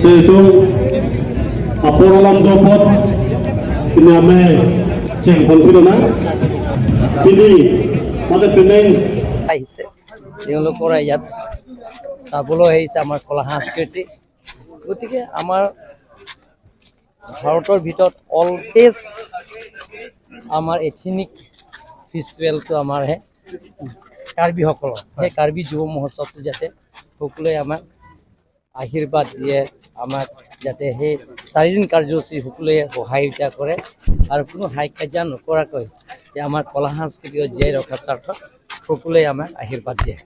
Itu Aporalam Dopot ini ame ceng konfirona ini mata peneng আহিছে তেওঁলোকৰ ইয়াত চাবলৈ আহিছে আমাৰ কলা সংস্কৃতি গতিকে আমাৰ ভাৰতৰ ভিতৰত অলৱেজ আমাৰ এথনিক ফেষ্টিভেলটো আমাৰ হে কাৰ্বিসকলৰ সেই কাৰ্বি যুৱ মহোৎসৱটো যাতে সকলোৱে আমাক আশীৰ্বাদ দিয়ে আমাক যাতে সেই 4 দিন কাৰ্যসূচী সকলোৱে সহায়তা কৰে আৰু কোনো হাই কাজিয়া নকৰাকৈ আমাৰ কলা সংস্কৃতি জীয়াই ৰখাৰ স্বাৰ্থত সকলোৱে আমাক আশীৰ্বাদ দিয়ে।